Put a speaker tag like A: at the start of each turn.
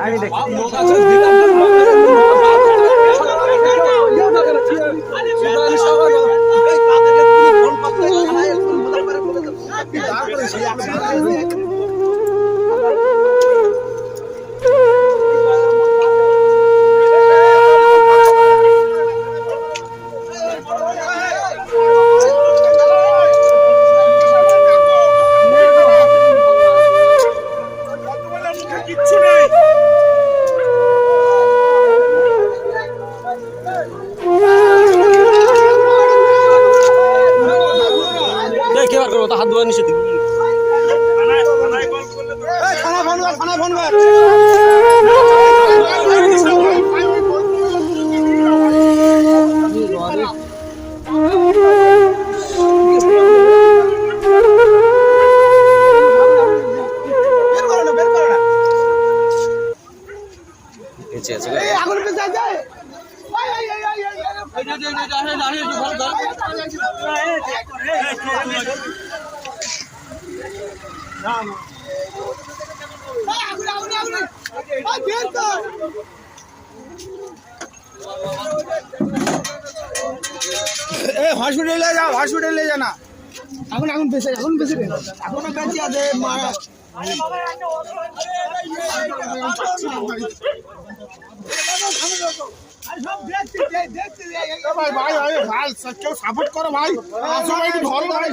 A: আমি দেখি
B: কিচ্ছু নেই।
A: কে বার করবো তো হাত ধোয়া নিষেধ
B: থানায় ফোন কর।
C: আগুন পেঁচা যায়
B: হসপিটালে যাও, হসপিটালে যা না।
C: আগুন আগুন পেঁচে এখনো বেঁচে আছে মারা
B: ভাই ভাই ভাই ভাই কেউ সাপোর্ট করো ভাই, সবাই একটু ধরো ভাই।